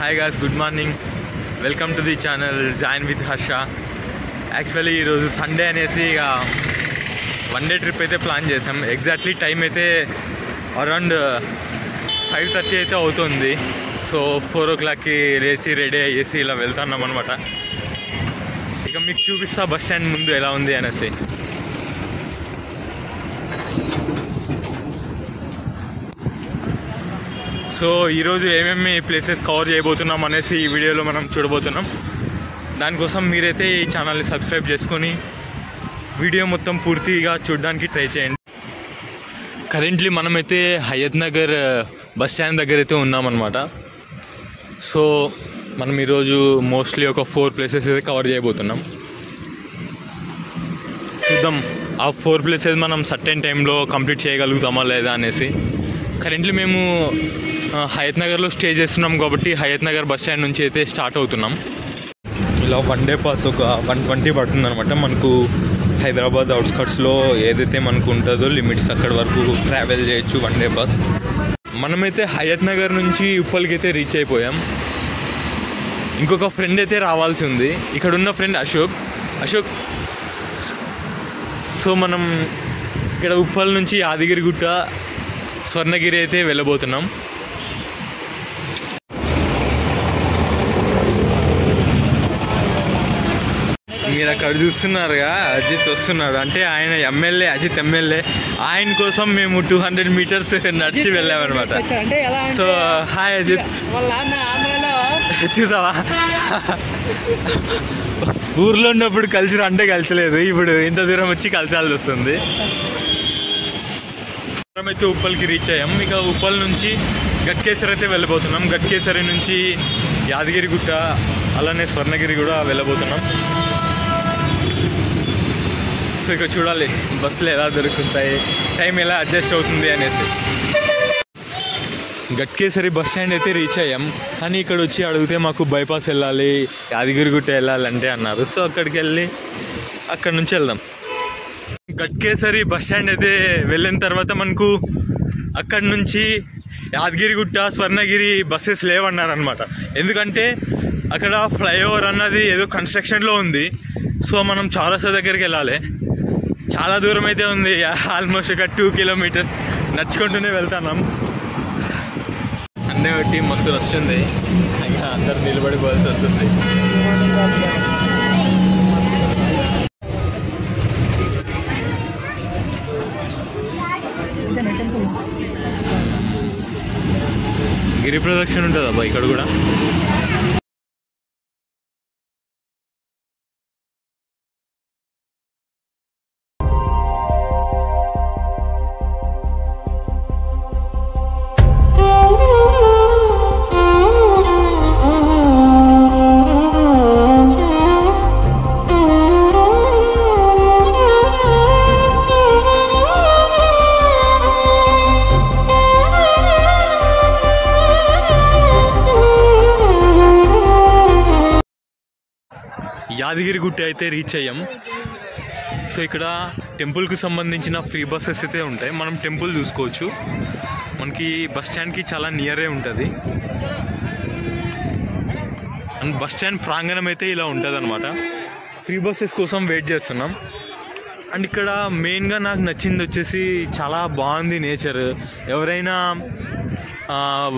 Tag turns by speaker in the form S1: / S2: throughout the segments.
S1: Hi guys, good morning. Welcome to the channel join with Harsha. Actually ఈరోజు Sunday అనేసి ఇక one day trip అయితే plan చేసాం. Exactly time అయితే అరౌండ్ 5:30 అయితే అవుతుంది. సో 4 o'clockకి లేచి రెడీ అయ్యేసి ఇలా వెళ్తున్నాం అనమాట. ఇక మీకు చూపిస్తా బస్ స్టాండ్ ముందు ఎలా ఉంది అనేసి. సో ఈరోజు ఏమేమి ప్లేసెస్ కవర్ చేయబోతున్నాం అనేసి ఈ వీడియోలో మనం చూడబోతున్నాం. దానికోసం మీరైతే ఈ ఛానల్ని సబ్స్క్రైబ్ చేసుకొని వీడియో మొత్తం పూర్తిగా చూడడానికి ట్రై చేయండి. కరెంట్లీ మనమైతే హయత్ నగర్ బస్ స్టాండ్ దగ్గర అయితే ఉన్నామన్నమాట. సో మనం ఈరోజు మోస్ట్లీ ఒక 4 ప్లేసెస్ అయితే కవర్ చేయబోతున్నాం. చూద్దాం ఆ 4 ప్లేసెస్ మనం సర్టెన్ టైంలో కంప్లీట్ చేయగలుగుతామా లేదా అనేసి. కరెంట్లీ మేము హయత్ నగర్లో స్టే చేస్తున్నాం కాబట్టి హయత్ నగర్ బస్ స్టాండ్ నుంచి అయితే స్టార్ట్ అవుతున్నాం. ఇలా వన్ డే పాస్ ఒక 120 పడుతుంది అనమాట. మనకు హైదరాబాద్ అవుట్స్కట్స్లో ఏదైతే మనకు ఉంటుందో లిమిట్స్ అక్కడ వరకు ట్రావెల్ చేయొచ్చు వన్ డే పాస్. మనమైతే హయత్ నగర్ నుంచి ఉప్పల్కి అయితే రీచ్ అయిపోయాం. ఇంకొక ఫ్రెండ్ అయితే రావాల్సి ఉంది. ఇక్కడ ఉన్న ఫ్రెండ్ అశోక్. సో మనం ఇక్కడ ఉప్పల్ నుంచి యాదగిరిగుట్ట, స్వర్ణగిరి అయితే వెళ్ళబోతున్నాం. మీరు అక్కడ చూస్తున్నారుగా అజిత్ వస్తున్నాడు. అంటే ఆయన ఎమ్మెల్యే, అజిత్ ఎమ్మెల్యే. ఆయన కోసం మేము 200 meters నడిచి వెళ్ళామన్నమాట. So hi Ajith. చూసావా, ఊర్లో ఉన్నప్పుడు కలిసి అంటే కలిసలేదు, ఇప్పుడు ఇంత దూరం వచ్చి కలిసాల్సి వస్తుంది. అయితే ఉప్పల్కి రీచ్ అయ్యాం. ఇక ఉప్పల్ నుంచి గట్కేసరి అయితే వెళ్ళబోతున్నాం. గట్కేసరి నుంచి యాదగిరిగుట్ట అలానే స్వర్ణగిరి కూడా వెళ్ళబోతున్నాం. సో ఇక చూడాలి బస్సులు ఎలా దొరుకుతాయి, టైం ఎలా అడ్జస్ట్ అవుతుంది అనేసి. గట్కేసరి బస్ స్టాండ్ అయితే రీచ్ అయ్యాం. కానీ ఇక్కడ వచ్చి అడిగితే మాకు బైపాస్ వెళ్ళాలి, యాదగిరిగుట్ట వెళ్ళాలంటే అన్నారు. సో అక్కడికి వెళ్ళి అక్కడ నుంచి వెళ్దాం. గట్కేసరి బస్ స్టాండ్ అయితే వెళ్ళిన తర్వాత మనకు అక్కడి నుంచి యాదగిరిగుట్ట, స్వర్ణగిరి బస్సెస్ లేవన్నారనమాట. ఎందుకంటే అక్కడ ఫ్లైఓవర్ అన్నది ఏదో కన్స్ట్రక్షన్లో ఉంది. సో మనం చౌరస్తా దగ్గరికి వెళ్ళాలి. చాలా దూరం అయితే ఉంది, ఆల్మోస్ట్ ఒక 2 kilometers నడుచుకుంటూనే వెళ్తున్నాం. సండే బట్టి మస్తు వస్తుంది, ఇంకా అందరు నిలబడిపోవాల్సి వస్తుంది. గిరి ప్రదక్షిణ ఉంటుంది అబ్బా ఇక్కడ కూడా. యాదగిరిగుట్ట అయితే రీచ్ అయ్యాం. సో ఇక్కడ టెంపుల్కి సంబంధించిన ఫ్రీ బస్సెస్ అయితే ఉంటాయి. మనం టెంపుల్ చూసుకోవచ్చు. మనకి బస్ స్టాండ్కి చాలా నియరే ఉంటుంది. అండ్ బస్ స్టాండ్ ప్రాంగణం అయితే ఇలా ఉంటుంది అనమాట. ఫ్రీ బస్సెస్ కోసం వెయిట్ చేస్తున్నాం. అండ్ ఇక్కడ మెయిన్గా నాకు నచ్చింది వచ్చేసి చాలా బాగుంది నేచర్. ఎవరైనా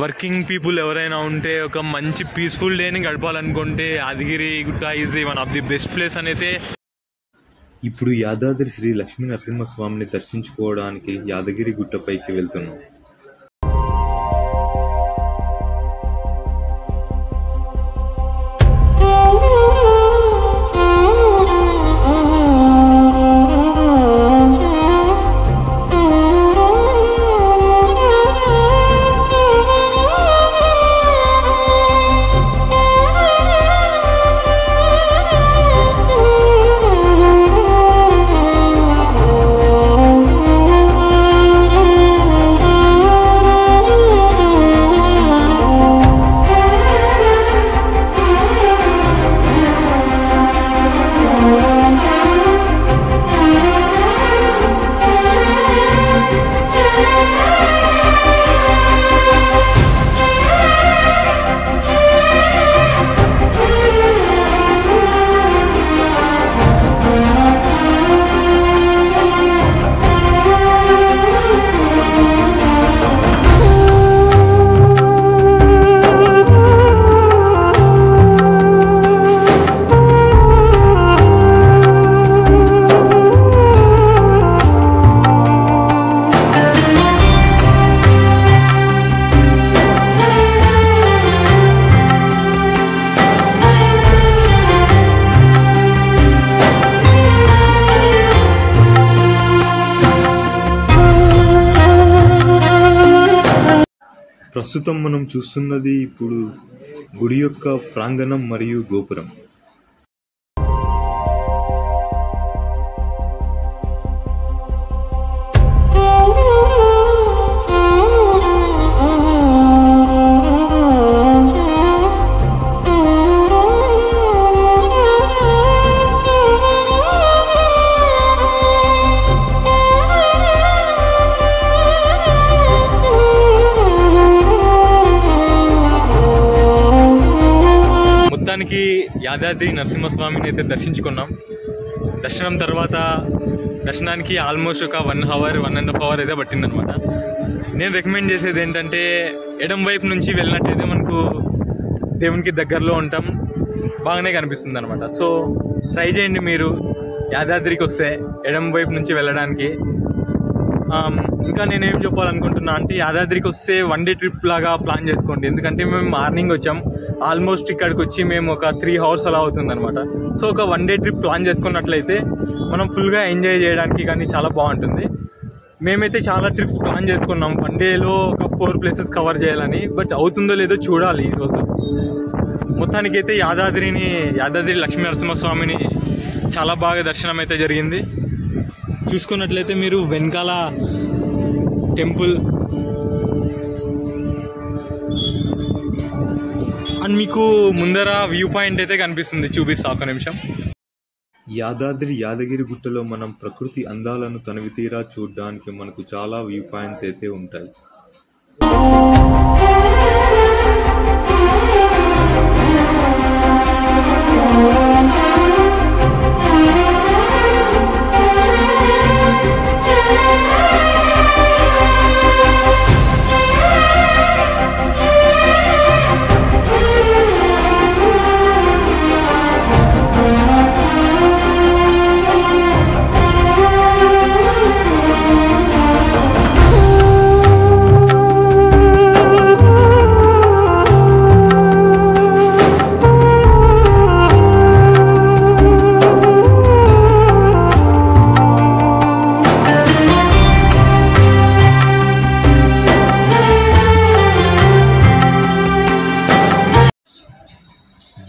S1: వర్కింగ్ పీపుల్ ఎవరైనా ఉంటే ఒక మంచి పీస్ఫుల్ డేని గడపాలనుకుంటే Yadagirigutta is one of the best place అనేది.
S2: ఇప్పుడు యాదాద్రి శ్రీ లక్ష్మీ నరసింహస్వామిని దర్శించుకోవడానికి యాదగిరిగుట్టపైకి వెళ్తున్నాం. ప్రస్తుతం మనం చూస్తున్నది ఇప్పుడు గుడి యొక్క ప్రాంగణం మరియు గోపురం.
S1: యాదాద్రి నరసింహస్వామిని అయితే దర్శించుకున్నాం. దర్శనం తర్వాత దర్శనానికి ఆల్మోస్ట్ ఒక 1.5 అవర్ అయితే పట్టిందనమాట. నేను రికమెండ్ చేసేది ఏంటంటే ఎడం వైపు నుంచి వెళ్ళినట్టయితే మనకు దేవునికి దగ్గరలో ఉంటాం, బాగానే కనిపిస్తుంది అనమాట. సో ట్రై చేయండి మీరు యాదాద్రికి వస్తే ఎడం వైపు నుంచి వెళ్ళడానికి. ఇంకా నేనేం చెప్పాలనుకుంటున్నా అంటే యాదాద్రికి వస్తే 1 డే ట్రిప్ లాగా ప్లాన్ చేసుకోండి. ఎందుకంటే మేము మార్నింగ్ వచ్చాం, ఆల్మోస్ట్ ఇక్కడికి వచ్చి మేము ఒక 3 అవర్స్ అలా అవుతుందన్నమాట. సో ఒక 1 డే ట్రిప్ ప్లాన్ చేసుకున్నట్లయితే మనం ఫుల్గా ఎంజాయ్ చేయడానికి కానీ చాలా బాగుంటుంది. మేమైతే చాలా ట్రిప్స్ ప్లాన్ చేసుకున్నాం 1 డేలో ఒక 4 ప్లేసెస్ కవర్ చేయాలని. బట్ అవుతుందో లేదో చూడాలి ఈరోజు. మొత్తానికైతే యాదాద్రి లక్ష్మీ నరసింహస్వామిని చాలా బాగా దర్శనం అయితే జరిగింది. చూసుకున్నట్లయితే మీరు వెనకాల టెంపుల్ అండ్ మీకు ముందర వ్యూ పాయింట్ అయితే కనిపిస్తుంది, చూపిస్తా ఒక నిమిషం.
S2: యాదగిరి గుట్టలో మనం ప్రకృతి అందాలను తనివితీరా చూడడానికి మనకు చాలా వ్యూ పాయింట్స్ అయితే ఉంటాయి.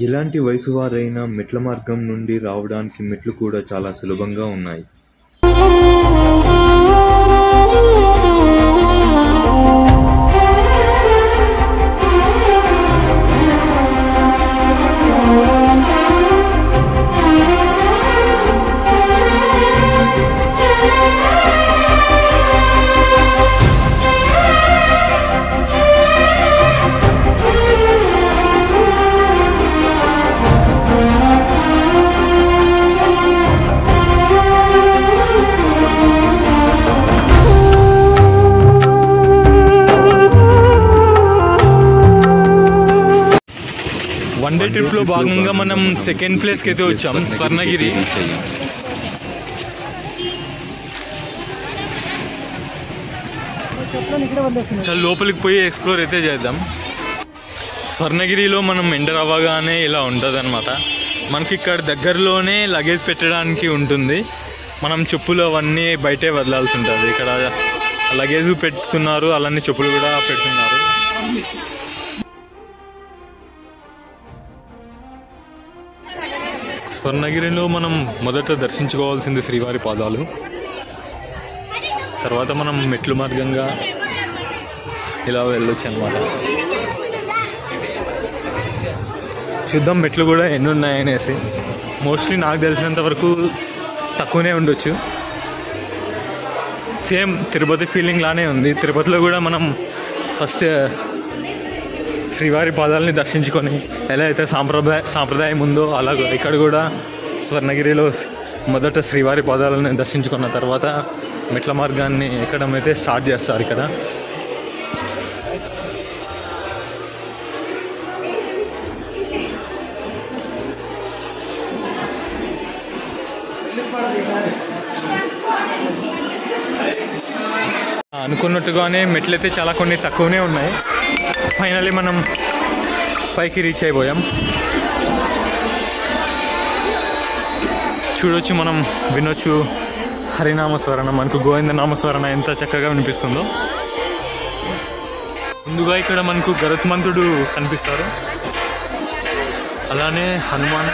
S2: ఎలాంటి వయసు వారైనా మెట్ల మార్గం నుండి రావడానికి మెట్లు కూడా చాలా సులభంగా ఉన్నాయి.
S1: వన్ డే ట్రిప్ లో భాగంగా మనం సెకండ్ ప్లేస్ కి అయితే వచ్చాం, స్వర్ణగిరి. లోపలికి పోయి ఎక్స్ప్లోర్ అయితే చేద్దాం. స్వర్ణగిరిలో మనం ఎంటర్ అవ్వగానే ఇలా ఉంటుంది అనమాట. మనకి ఇక్కడ దగ్గరలోనే లగేజ్ పెట్టడానికి ఉంటుంది. మనం చెప్పులు అవన్నీ బయటే వదలాల్సి ఉంటుంది. ఇక్కడ లగేజ్ పెడుతున్నారు, అలానే చెప్పులు కూడా పెడుతున్నారు. స్వర్ణగిరిలో మనం మొదట దర్శించుకోవాల్సింది శ్రీవారి పాదాలు. తర్వాత మనం మెట్లు మార్గంగా ఇలా వెళ్ళొచ్చు అనమాట. చూద్దాం మెట్లు కూడా ఎన్ని ఉన్నాయనేసి. మోస్ట్లీ నాకు తెలిసినంత వరకు తక్కువనే ఉండొచ్చు. సేమ్ తిరుపతి ఫీలింగ్ లానే ఉంది. తిరుపతిలో కూడా మనం ఫస్ట్ శ్రీవారి పాదాలని దర్శించుకొని ఎలా అయితే సాంప్రదాయం ఉందో అలా ఇక్కడ కూడా స్వర్ణగిరిలో మొదట శ్రీవారి పాదాలని దర్శించుకున్న తర్వాత మెట్ల మార్గాన్ని ఎక్కడం అయితే స్టార్ట్ చేస్తారు. ఇక్కడ అనుకున్నట్టుగానే మెట్లయితే చాలా కొన్ని తక్కువనే ఉన్నాయి. ఫైనల్లీ మనం పైకి రీచ్ అయిపోయాం. చూడొచ్చు, మనం వినొచ్చు హరినామస్మరణ. మనకు గోవింద నామస్మరణ ఎంత చక్కగా వినిపిస్తుందో. ముందుగా ఇక్కడ మనకు గరుత్మంతుడు కనిపిస్తారు, అలానే హనుమాన్.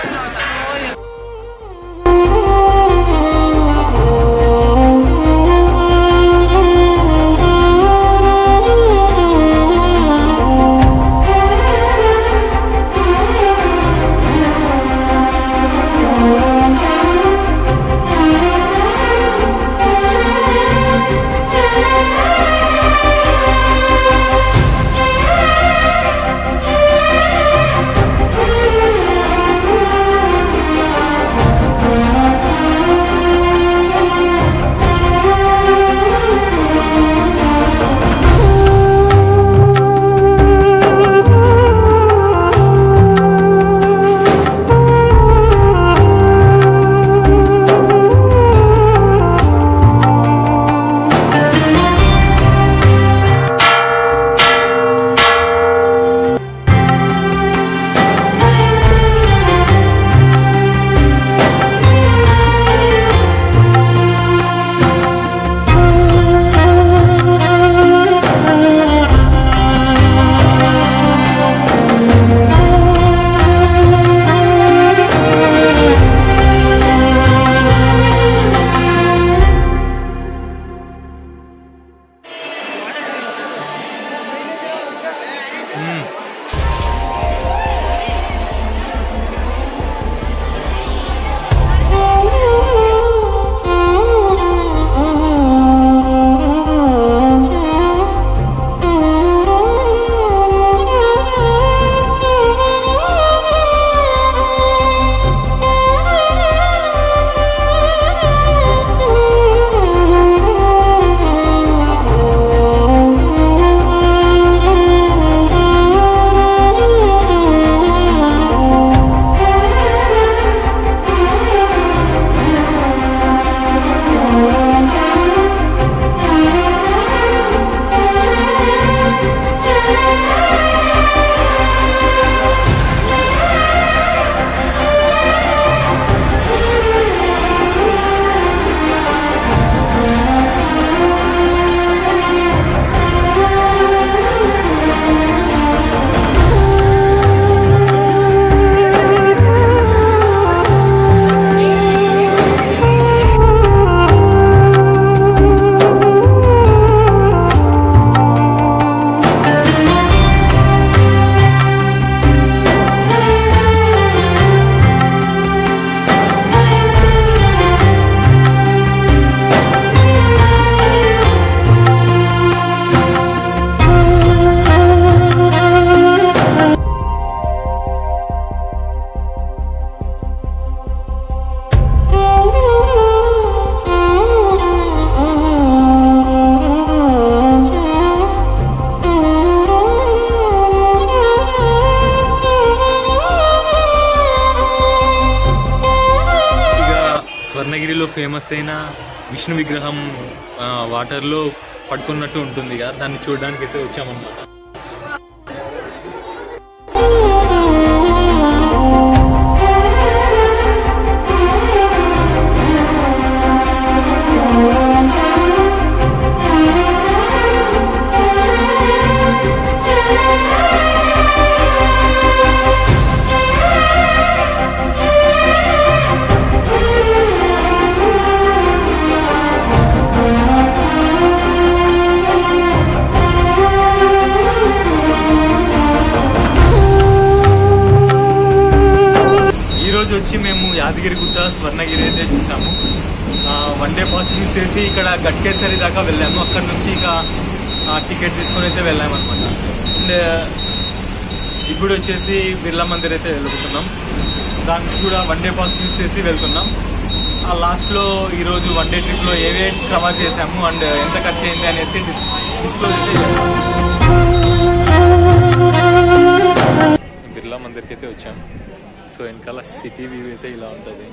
S1: స్వర్ణగిరిలో ఫేమస్ అయిన విష్ణు విగ్రహం వాటర్లో పడుకున్నట్టు ఉంటుంది కదా, దాన్ని చూడడానికి అయితే వచ్చామన్నమాట. వచ్చి మేము యాదగిరిగుట్ట స్వర్ణగిరి అయితే చూసాము. వన్ డే పాస్ యూస్ చేసి ఇక్కడ గట్కేసరి దాకా వెళ్ళాము. అక్కడ నుంచి ఇక టికెట్ తీసుకొని అయితే వెళ్ళాము అనమాట. అండ్ ఇప్పుడు వచ్చేసి బిర్లా మందిర్ అయితే వెళ్తున్నాం. దానికి కూడా వన్ డే పాస్ యూస్ చేసి వెళ్తున్నాం. ఆ లాస్ట్లో ఈరోజు వన్ డే ట్రిప్లో ఏవే కవర్ చేసాము అండ్ ఎంత ఖర్చు అయింది అనేసి డిస్క్లోజ్ అయితే చేస్తాము. బిర్లా మందిర్కి అయితే వచ్చాము. సో వెనకాల సిటీ వ్యూ అయితే ఇలా ఉంటుంది.